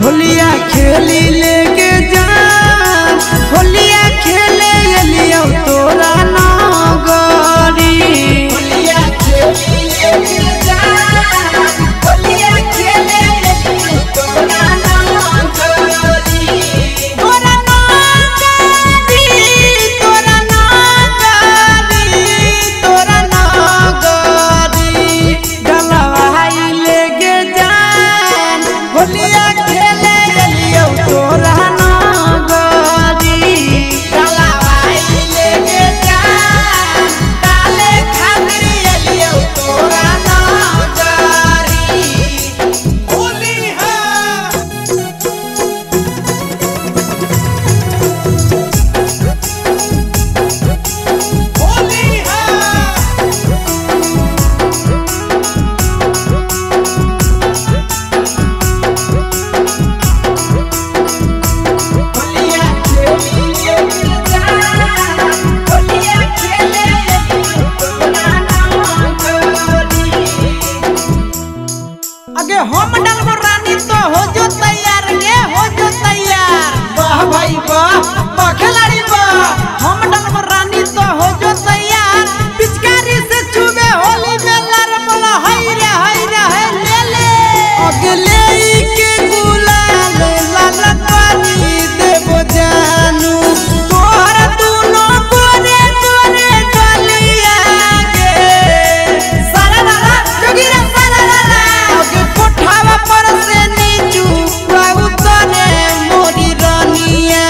होलिया खेली लेके जा होलिया खेले लियो तोरा नगरी होलिया खेली लेके जा होलिया खेले लियो तोरा नगरी तोरा नगरी तोरा नगरी तोरा नगरी गलवाई लेके जा होलिया तोरा नगरी गलवाई लेके जा डाले खातिर एलियो तोरा नगरी होली है होली है अगे हम डालबो रानी तो हो जो तैयार गे हो जो तैयार वाह भाई वाह खिलाड़ी वाह हम डालबो रानी तो हो जो तैयार पिचकारी से छुबे होली में लर बोला हाय रे ले ले अगे ले के गुलाल लाल पानी देबो जानू तोहरा दुनो गोरे गोरे गलिया गे सारा लाला जोगिरा सारा लाला कोठावा पर से नीचू बाबू तने मोरी रानिया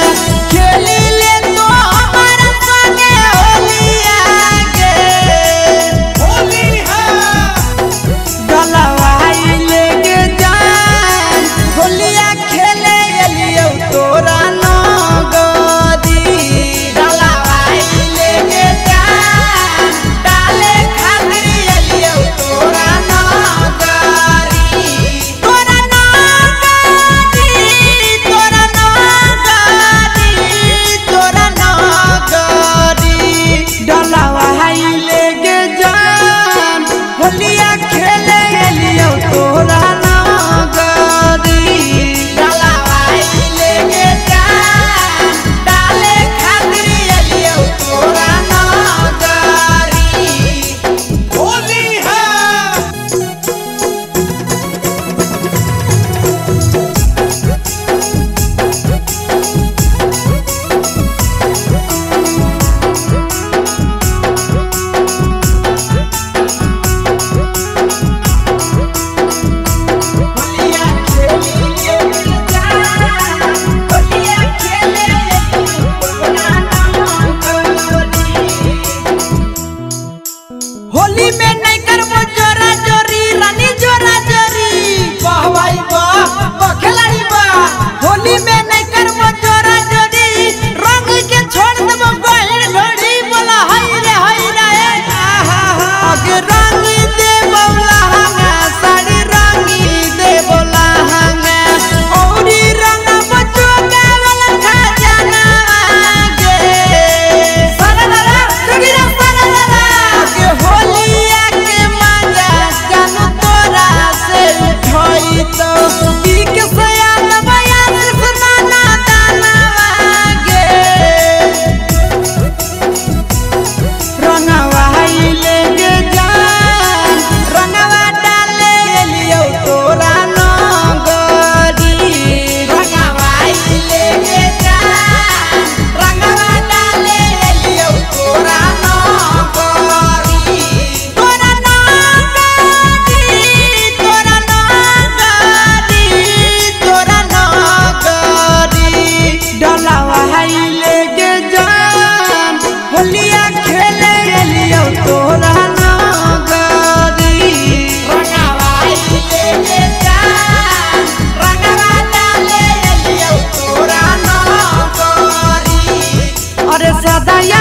खेली ले तो हमारा संगे होलिया दादा या